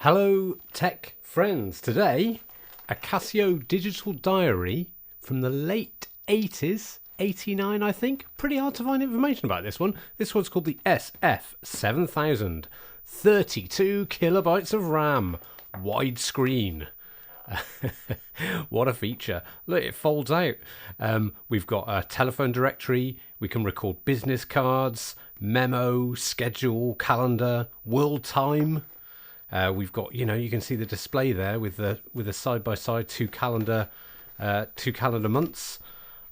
Hello tech friends, today a Casio digital diary from the late 80s, 89 I think. Pretty hard to find information about this one. This one's called the SF-7000, 32 kilobytes of RAM, widescreen. What a feature. Look, it folds out. We've got a telephone directory, we can record business cards, memo, schedule, calendar, world time. We've got, you can see the display there with the side by side two calendar months.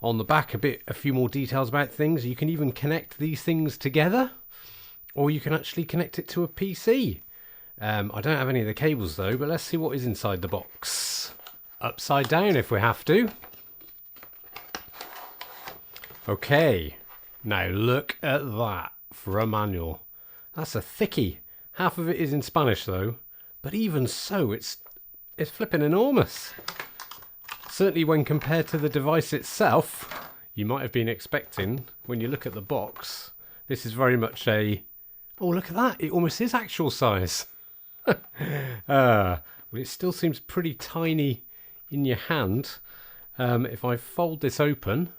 On the back, a few more details about things. You can even connect these things together, or you can actually connect it to a PC. I don't have any of the cables though, but let's see what is inside the box. Upside down if we have to. Okay, now look at that for a manual. That's a thickie. Half of it is in Spanish though, but even so, it's flipping enormous. Certainly when compared to the device itself, you might have been expecting, when you look at the box, this is very much a, oh look at that, it almost is actual size. Well, it still seems pretty tiny in your hand. If I fold this open,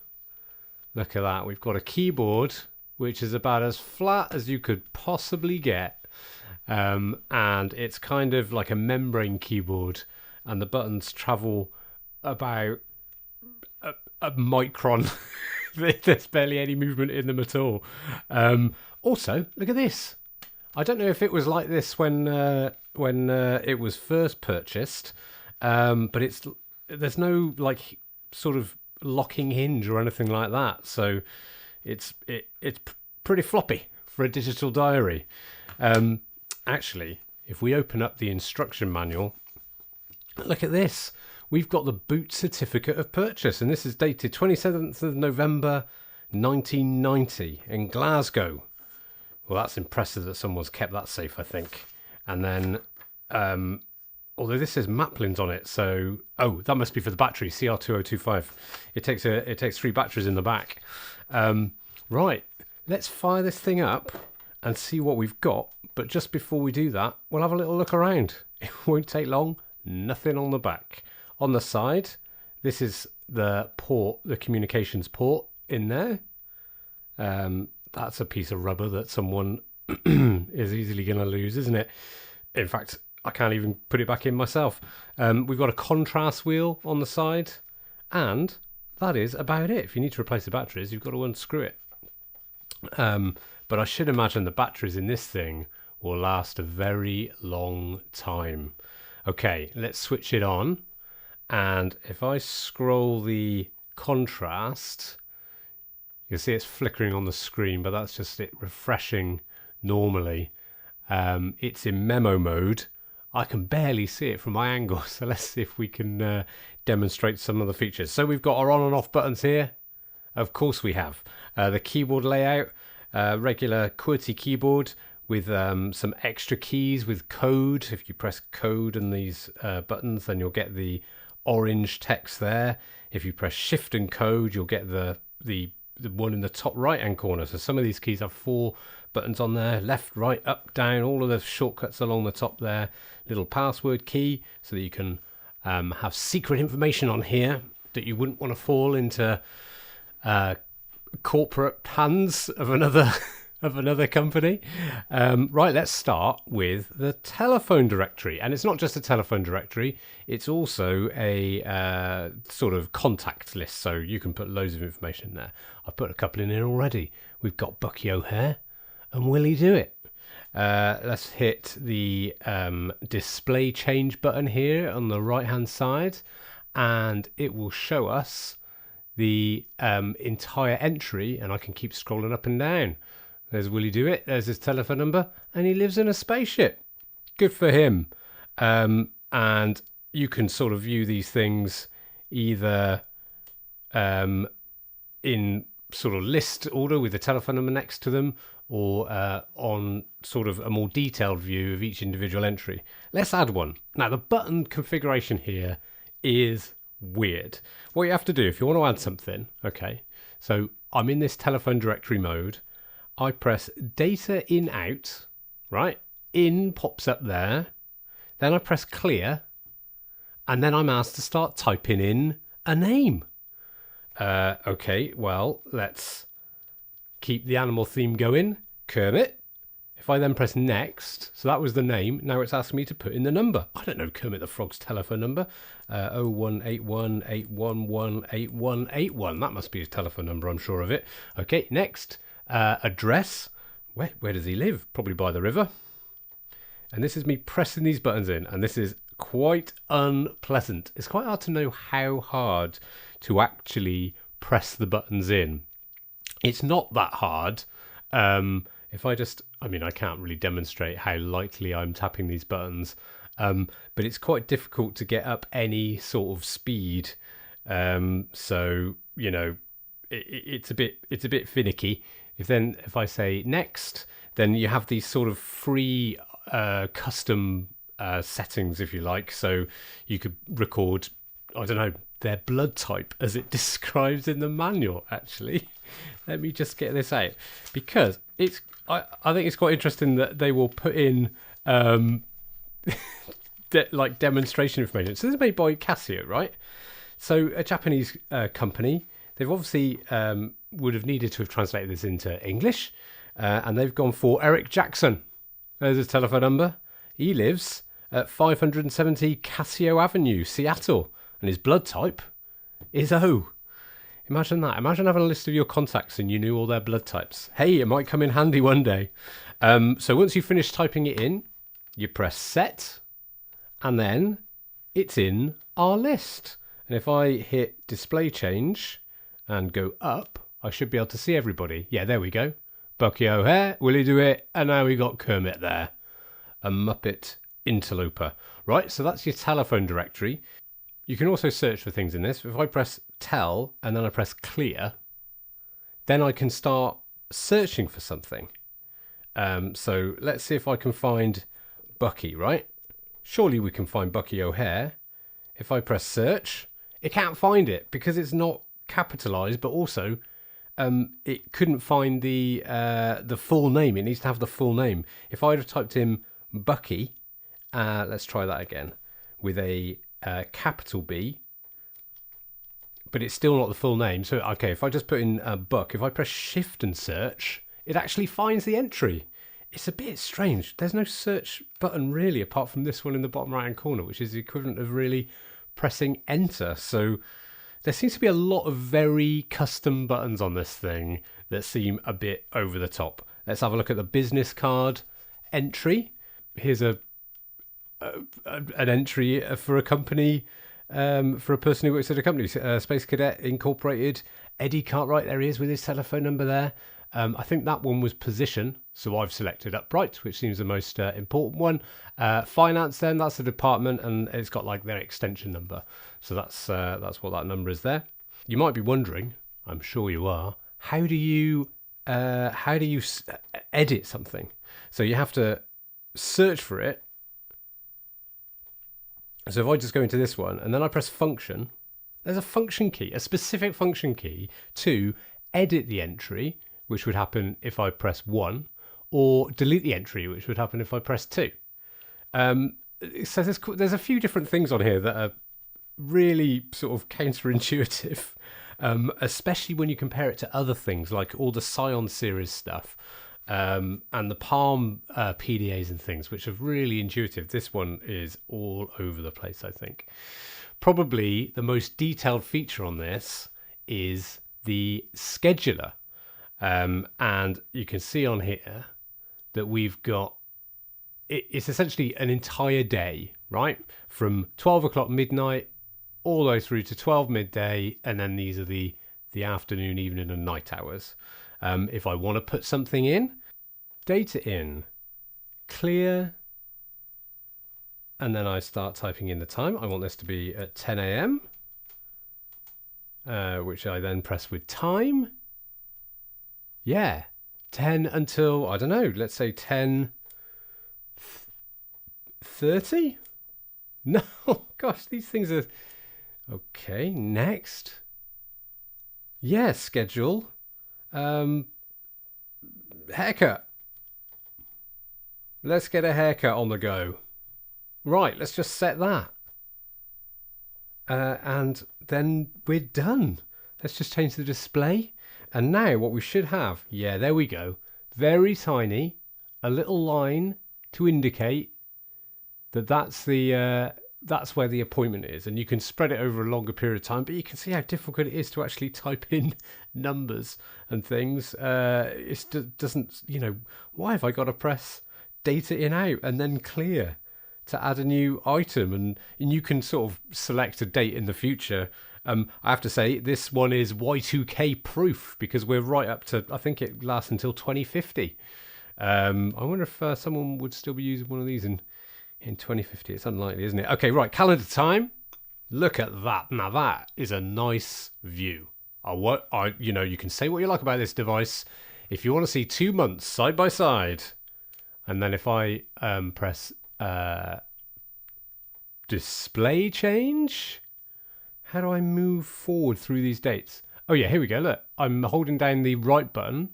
look at that, we've got a keyboard which is about as flat as you could possibly get. And it's kind of like a membrane keyboard, and the buttons travel about a micron. There's barely any movement in them at all. Also, look at this. I don't know if it was like this when it was first purchased, but there's no like sort of locking hinge or anything like that, so it's pretty floppy for a digital diary. Actually, if we open up the instruction manual, look at this. We've got the boot certificate of purchase, and this is dated 27th of November 1990 in Glasgow. Well, that's impressive that someone's kept that safe, I think. And then, although this says Maplins on it, so that must be for the battery, CR2025. It takes 3 batteries in the back. Right, let's fire this thing up and see what we've got. But just before we do that, we'll have a little look around. It won't take long. Nothing on the back. On the side, this is the port, the communications port in there. That's a piece of rubber that someone is easily going to lose, isn't it? In fact, I can't even put it back in myself. We've got a contrast wheel on the side, and that is about it. If you need to replace the batteries, you've got to unscrew it. But I should imagine the batteries in this thing will last a very long time. Okay, let's switch it on. And if I scroll the contrast, you'll see it's flickering on the screen, but that's just it refreshing normally. It's in memo mode. I can barely see it from my angle, so let's see if we can demonstrate some of the features. So we've got our on and off buttons here. Of course we have. The keyboard layout, regular QWERTY keyboard with some extra keys with code. If you press code and these buttons, then you'll get the orange text there. If you press shift and code, you'll get the one in the top right hand corner. So some of these keys have 4 buttons on there: left, right, up, down, all of the shortcuts along the top there. Little password key so that you can have secret information on here that you wouldn't want to fall into corporate hands of another company. Right, let's start with the telephone directory. And it's not just a telephone directory, it's also a sort of contact list, so you can put loads of information in there. I've put a couple in here already. We've got Bucky O'Hare and Willie Do It. Let's hit the display change button here on the right hand side, and it will show us the entire entry, and I can keep scrolling up and down. There's Willie Do It, there's his telephone number, and he lives in a spaceship. Good for him. And you can sort of view these things either in sort of list order with the telephone number next to them, or on sort of a more detailed view of each individual entry. Let's add one. Now, the button configuration here is weird. What you have to do if you want to add something, okay, so I'm in this telephone directory mode. I press data in out, right? In pops up there. Then I press clear, and then I'm asked to start typing in a name. Okay, well, let's keep the animal theme going. Kermit. If I then press next, so that was the name, now it's asking me to put in the number. I don't know Kermit the Frog's telephone number. 01818118181. That must be his telephone number, I'm sure of it. Okay, next. Address. Where does he live? Probably by the river. And this is me pressing these buttons in, and this is quite unpleasant. It's quite hard to know how hard to actually press the buttons in. It's not that hard. If I can't really demonstrate how lightly I'm tapping these buttons, but it's quite difficult to get up any sort of speed. So, you know, it's a bit finicky. If I say next, then you have these sort of free custom settings, if you like. So you could record, I don't know, their blood type as it describes in the manual, actually. Let me just get this out, because I think it's quite interesting that they will put in like demonstration information. So this is made by Casio, right? So a Japanese company. They've obviously would have needed to have translated this into English, and they've gone for Eric Jackson. There's his telephone number. He lives at 570 Casio Avenue, Seattle, and his blood type is O. Imagine that. Imagine having a list of your contacts and you knew all their blood types. Hey, it might come in handy one day. So once you finish typing it in, you press set, and then it's in our list. And if I hit display change and go up, I should be able to see everybody. Yeah, there we go. Bucky O'Hare, Willie DeWitt, and now we got Kermit there. A Muppet interloper. Right, so that's your telephone directory. You can also search for things in this. If I press tell and then I press clear, then I can start searching for something. So let's see if I can find Bucky, right? Surely we can find Bucky O'Hare. If I press search, it can't find it because it's not capitalized, but also it couldn't find the full name. It needs to have the full name. If I'd have typed in Bucky, let's try that again with a capital B, but it's still not the full name. So, okay, if I just put in Buck, if I press shift and search, it actually finds the entry. It's a bit strange. There's no search button really, apart from this one in the bottom right hand corner, which is the equivalent of really pressing enter. So there seems to be a lot of very custom buttons on this thing that seem a bit over the top. Let's have a look at the business card entry. Here's an entry for a company, for a person who works at a company, Space Cadet Incorporated. Eddie Cartwright, there he is with his telephone number there. I think that one was position, so I've selected upright, which seems the most important one. Finance, then, that's the department, and it's got like their extension number. So that's what that number is there. You might be wondering, I'm sure you are, how do you edit something? So you have to search for it. So if I just go into this one and then I press function, there's a function key, a specific function key to edit the entry, which would happen if I press 1, or delete the entry, which would happen if I press 2. So there's a few different things on here that are really sort of counterintuitive, especially when you compare it to other things like all the Scion series stuff. And the Palm PDAs and things, which are really intuitive. This one is all over the place, I think. Probably the most detailed feature on this is the scheduler. And you can see on here that we've got, it's essentially an entire day, right? From 12 o'clock midnight all the way through to 12 midday. And then these are the afternoon, evening and night hours. If I want to put something in, data in, clear, and then I start typing in the time. I want this to be at 10 a.m., which I then press with time. Yeah, 10 until, I don't know, let's say 10:30? No, gosh, these things are... Okay, next. Yeah, schedule. Haircut. Let's get a haircut on the go. Right, let's just set that. And then we're done. Let's just change the display. And now what we should have, yeah, there we go. Very tiny, a little line to indicate that that's where the appointment is. And you can spread it over a longer period of time, but you can see how difficult it is to actually type in numbers and things. It doesn't, why have I got to press data in out and then clear to add a new item? And you can sort of select a date in the future. I have to say, this one is Y2K proof because we're right up to, I think it lasts until 2050. I wonder if someone would still be using one of these in 2050. It's unlikely, isn't it? Okay, right, calendar time. Look at that. Now that is a nice view. You can say what you like about this device. If you want to see 2 months side by side, and then if I press display change, how do I move forward through these dates? Oh yeah, here we go. Look, I'm holding down the right button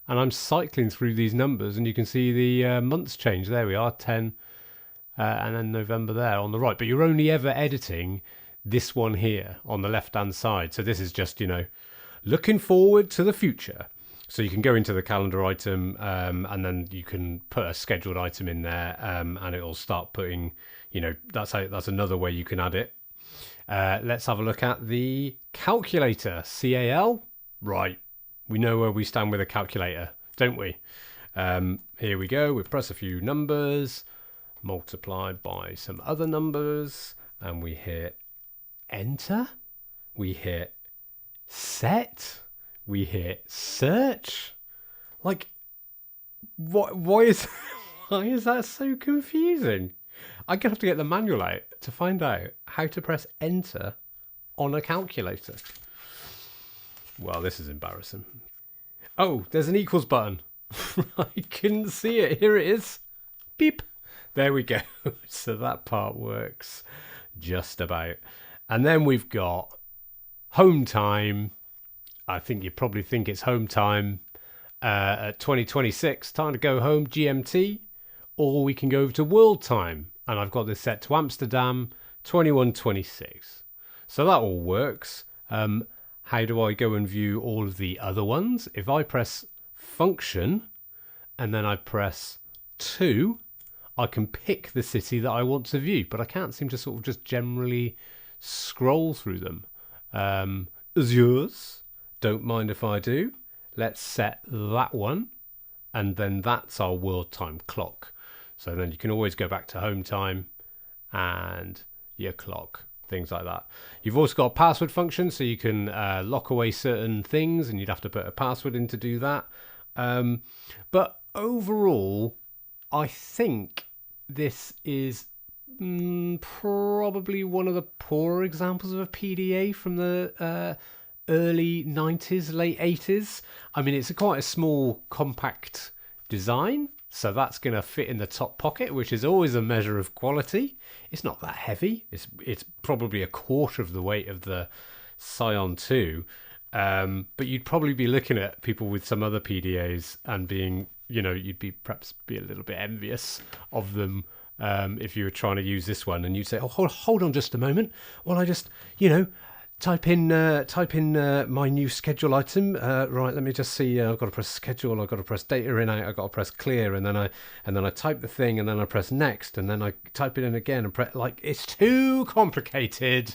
and I'm cycling through these numbers, and you can see the months change. There we are, 10 and then November there on the right. But you're only ever editing this one here on the left hand side. So this is just, looking forward to the future. So you can go into the calendar item and then you can put a scheduled item in there and it'll start putting, that's another way you can add it. Let's have a look at the calculator. CAL. Right. We know where we stand with a calculator, don't we? Here we go. We press a few numbers, multiplied by some other numbers, and we hit enter. We hit set. We hit search. Like, why is that so confusing? I'm gonna have to get the manual out to find out how to press enter on a calculator. Well, this is embarrassing. Oh, there's an equals button. I couldn't see it. Here it is. Beep. There we go. So that part works just about. And then we've got home time. I think you probably think it's home time at 2026. Time to go home, GMT. Or we can go over to world time. And I've got this set to Amsterdam, 2126. So that all works. How do I go and view all of the other ones? If I press function and then I press 2, I can pick the city that I want to view, but I can't seem to sort of just generally scroll through them. Yours? Don't mind if I do. Let's set that one, and then that's our world time clock. So then you can always go back to home time and your clock, things like that. You've also got a password function, so you can lock away certain things, and you'd have to put a password in to do that. But overall, I think this is probably one of the poorer examples of a PDA from the early 90s, late 80s. I mean, it's quite a small, compact design, so that's going to fit in the top pocket, which is always a measure of quality. It's not that heavy. It's probably a quarter of the weight of the Scion 2. But you'd probably be looking at people with some other PDAs and being, you'd perhaps be a little bit envious of them if you were trying to use this one, and you'd say, "Oh, hold on just a moment. Well, I just, type in my new schedule item. Right, let me just see. I've got to press schedule. I've got to press data in out. I've got to press clear, and then I type the thing, and then I press next, and then I type it in again, and press it's too complicated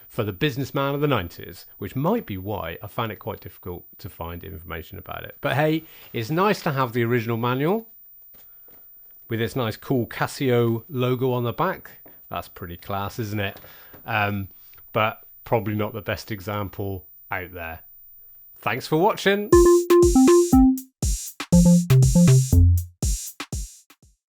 for the businessman of the 90s, which might be why I found it quite difficult to find information about it. But hey, it's nice to have the original manual with its nice cool Casio logo on the back. That's pretty class, isn't it? But probably not the best example out there. Thanks for watching.